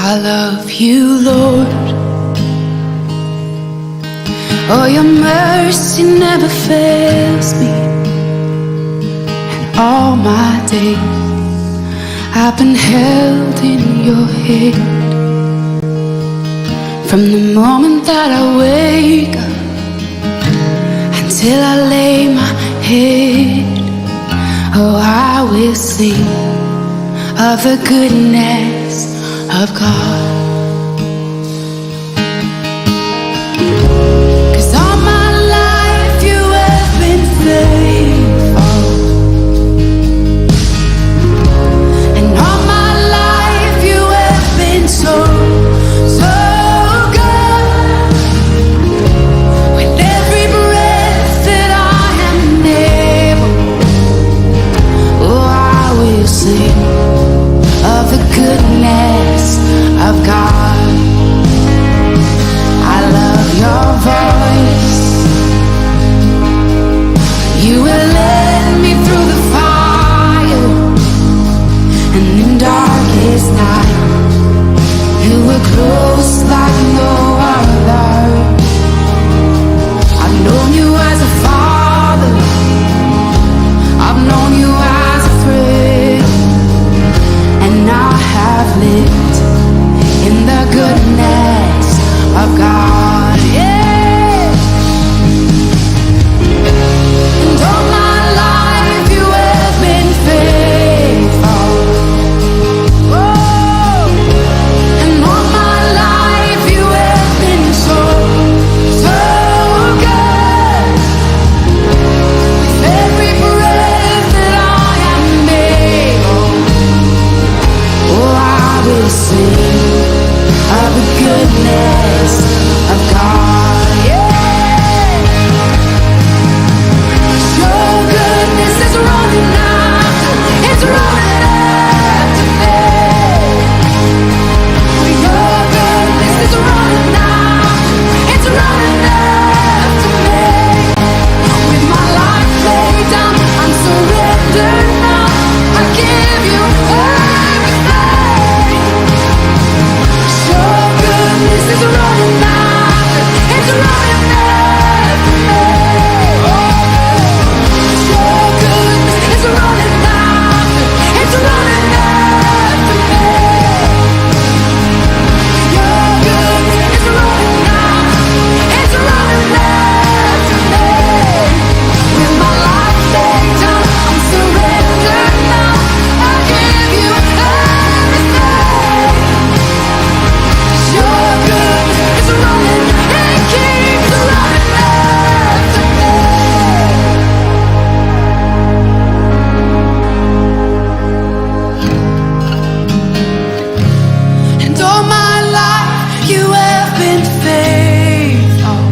I love you, Lord. Oh, your mercy never fails me. And all my days I've been held in your hand. From the moment that I wake up until I lay my head, oh, I will sing of the goodness of God. 'Cause all my life you have been faithful, and all my life you have been so, so good. With every breath that I am able, oh, I will sing of the goodness of God. I love your voice. You will lead me through the fire, and in darkest night you were close like no other. I've known you as a father, I've known you as a friend, and I have lived in the goodness of God. Yeah. And all my life you have been faithful. Oh. And all my life you have been so, so good. With every breath that I am able, oh, I will sing of the goodness of God. Yeah. Your goodness is running after, it's running after me. Your goodness is running after, it's running after me. With my life laid down, I'm surrendered now. I give you everything. Your goodness is running after, it's running after me. Your goodness is running after, it's running after me. Your goodness is running after, it's running after me. With my life laid down, I'm surrendered now. I give you everything. Your goodness is running, it keeps running after me. And all my life you have been faithful.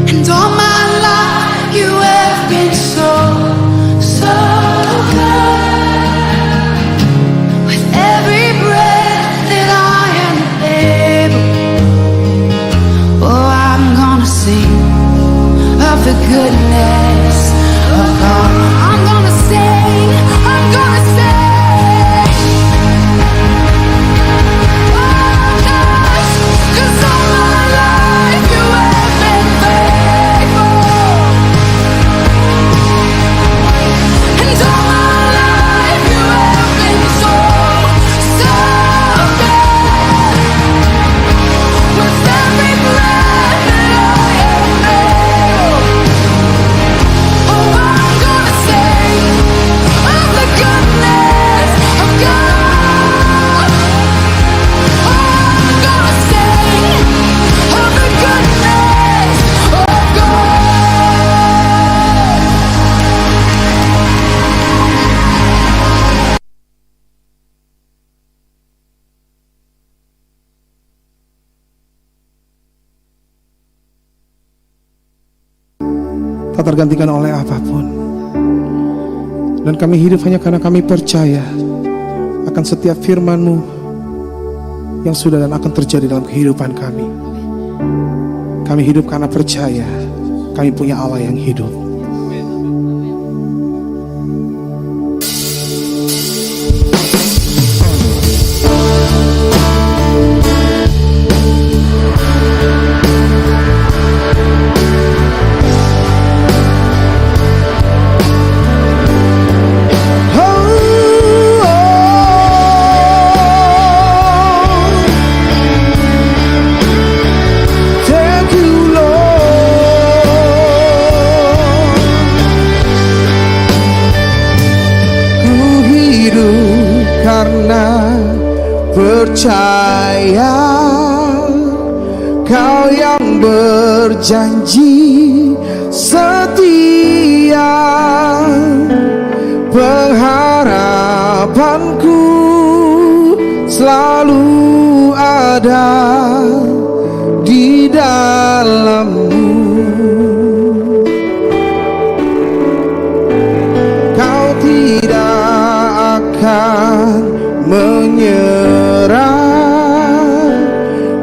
And all my life you have been so, so good. With every breath that I am able, oh, I'm gonna sing of the goodness of God. I'm gonna sing, I'm gonna sing. Oh, gosh, 'cause all my life you have been faithful. And all my life you have been so, so good. With every breath that I am able, oh, I'm gonna sing of the goodness of God. Oh, I'm gonna sing of the goodness of God. Tak tergantikan oleh apapun. Dan kami hidup hanya karena kami percaya akan setiap firman-Mu yang sudah dan akan terjadi dalam kehidupan kami. Kami hidup karena percaya kami punya Allah yang hidup. percaya, Kau yang berjanji setia. Pengharapanku selalu ada di dalam-Mu. Kau tidak akan menyerah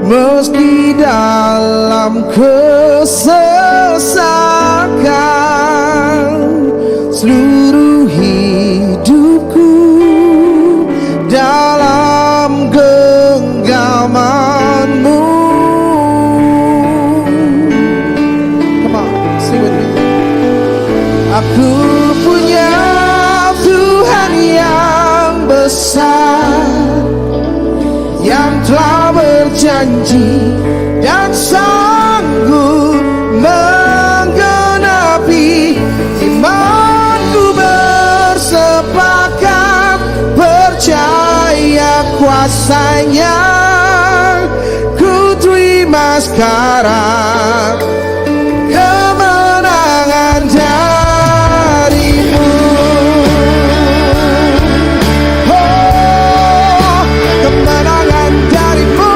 meski dalam kesesakan. Seluruh hidupku dalam genggaman-Mu. Come on, sing with me. Aku punya Tuhan yang besar, yang telah berjanji dan sanggup menggenapi. Imanku bersepakat percaya kuasa-Nya. Ku terima sekarang kemenangan dari-Mu. Oh, kemenangan dari-Mu. Oh,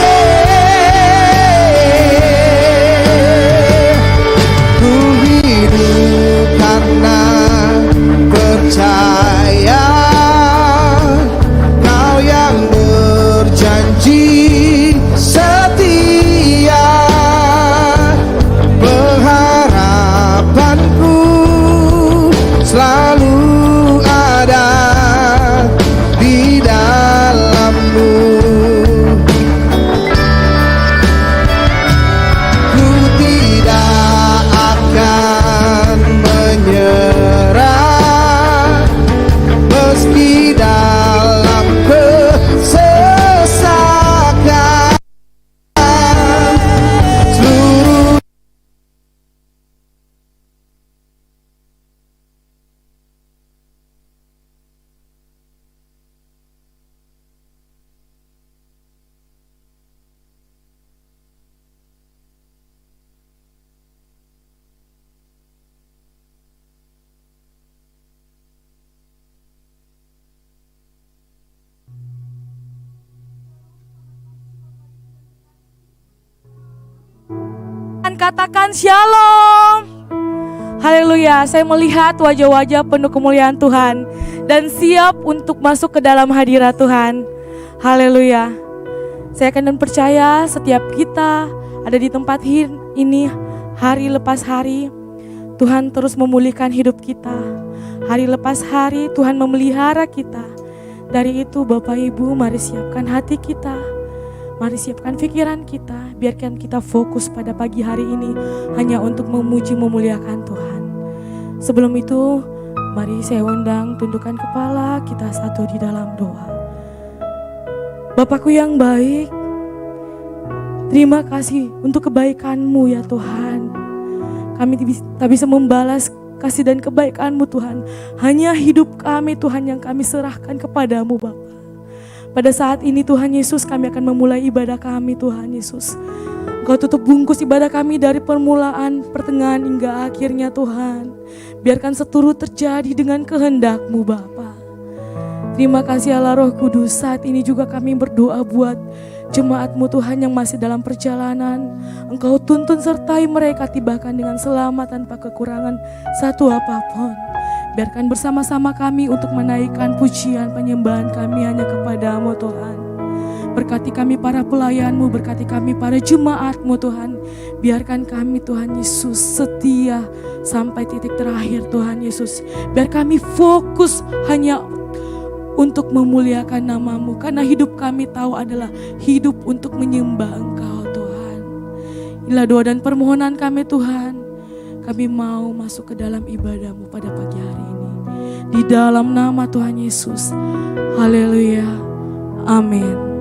yeah. Ku hidup karena percaya, Kau yang berjanji setia. Pengharapanku selalu ada di dalam-Mu. Ku tidak akan menyerah meski dalam kesesakan. Seluruh Katakan shalom. Haleluya, saya melihat wajah-wajah penuh kemuliaan Tuhan dan siap untuk masuk ke dalam hadirat Tuhan. Haleluya. Saya akan percaya setiap kita ada di tempat ini hari lepas hari, Tuhan terus memulihkan hidup kita. Hari lepas hari Tuhan memelihara kita. Dari itu Bapak Ibu, mari siapkan hati kita. Mari siapkan pikiran kita, biarkan kita fokus pada pagi hari ini hanya untuk memuji memuliakan Tuhan. Sebelum itu, mari saya undang tundukkan kepala kita satu di dalam doa. Bapakku yang baik, terima kasih untuk kebaikan-Mu ya Tuhan. Kami tak bisa membalas kasih dan kebaikan-Mu Tuhan. Hanya hidup kami Tuhan yang kami serahkan kepadamu Bapa. Pada saat ini Tuhan Yesus, kami akan memulai ibadah kami Tuhan Yesus. Engkau tutup bungkus ibadah kami dari permulaan, pertengahan hingga akhirnya Tuhan. Biarkan seturut terjadi dengan kehendak-Mu Bapa. Terima kasih Allah Roh Kudus. Saat ini juga kami berdoa buat jemaat-Mu Tuhan yang masih dalam perjalanan. Engkau tuntun sertai mereka, tibakan dengan selamat tanpa kekurangan satu apapun. Biarkan bersama-sama kami untuk menaikkan pujian penyembahan kami hanya kepada-Mu Tuhan. Berkati kami para pelayan-Mu, berkati kami para jemaat-Mu Tuhan. Biarkan kami Tuhan Yesus setia sampai titik terakhir Tuhan Yesus. Biar kami fokus hanya untuk memuliakan nama-Mu. Karena hidup kami tahu adalah hidup untuk menyembah Engkau Tuhan. Inilah doa dan permohonan kami Tuhan. Kami mau masuk ke dalam ibadah-Mu pada pagi hari ini. Di dalam nama Tuhan Yesus. Haleluya. Amin.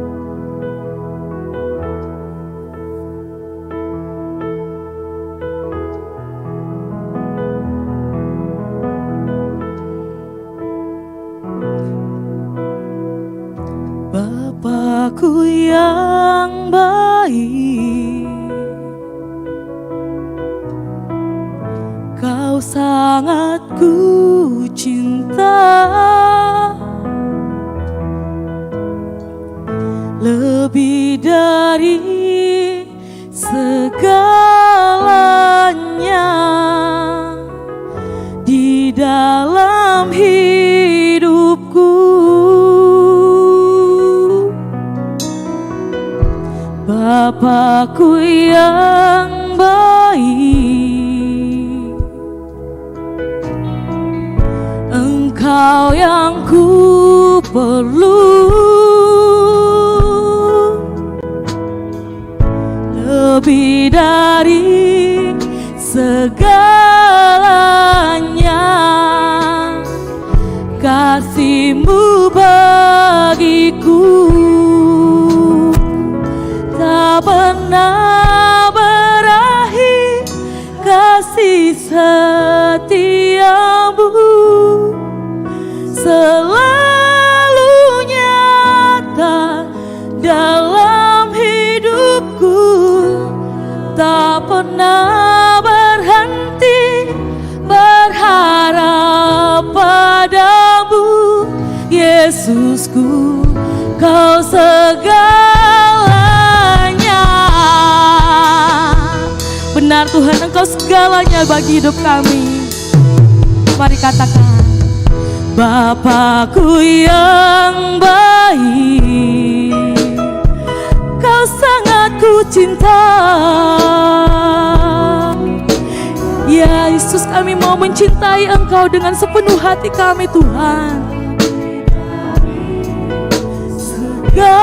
sangat ku cinta, lebih dari segalanya di dalam hidupku. Bapakku yang baik, Engkau yang ku perlu, lebih dari segalanya kasih-Mu bagiku. Tak pernah berakhir kasih setia-Mu, selalu nyata dalam hidupku. Tak pernah berhenti berharap padamu, Yesusku, Kau segalanya. Benar Tuhan, Engkau segalanya bagi hidup kami. Mari katakan, Bapakku yang baik, Kau sangat ku cinta. Ya Yesus, kami mau mencintai Engkau dengan sepenuh hati kami Tuhan. Segalanya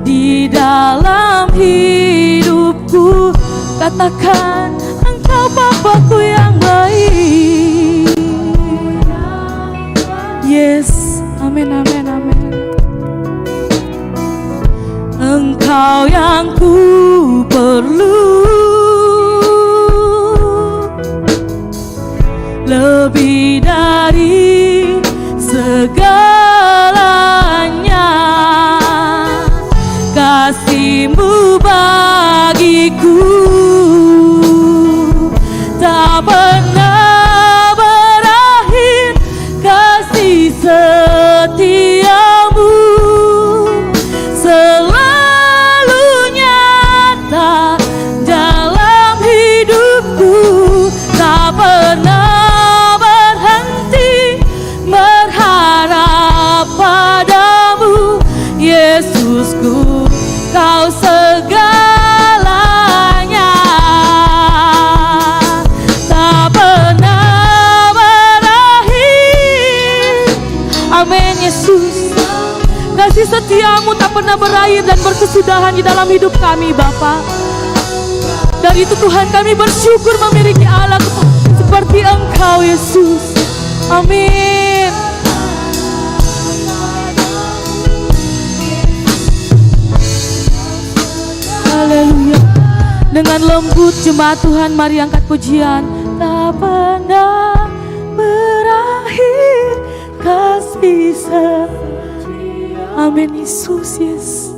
di dalam hidupku. Katakan, Engkau Bapakku yang baik. Yes, amin, amin, amin. Engkau yang ku perlu, lebih dari segalanya kasih-Mu bagiku. Tak pernah berakhir kasih setia-Mu, selalu nyata dalam hidupku. Tak pernah berhenti berharap padamu, Yesusku, Kau segalanya. Tak pernah berakhir. Amin Yesus. Kasih setia-Mu tak pernah berakhir dan berkesudahan di dalam hidup kami Bapa. Dari itu Tuhan, kami bersyukur memiliki Allah seperti Engkau Yesus. Amin. Haleluya. Dengan lembut jemaat Tuhan, mari angkat pujian. Tak pernah berakhir kasih setia. Amin Yesus, yes.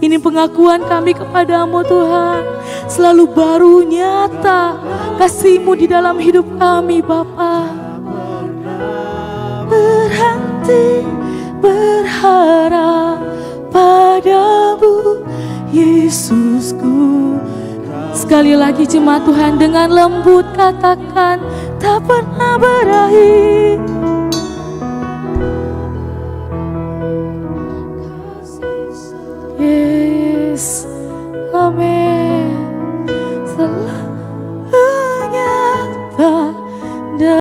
Ini pengakuan kami kepadamu Tuhan. Selalu baru nyata kasih-Mu di dalam hidup kami Bapa. Berhenti berharap padamu, Yesusku. Sekali lagi jemaat Tuhan, dengan lembut katakan, tak pernah berakhir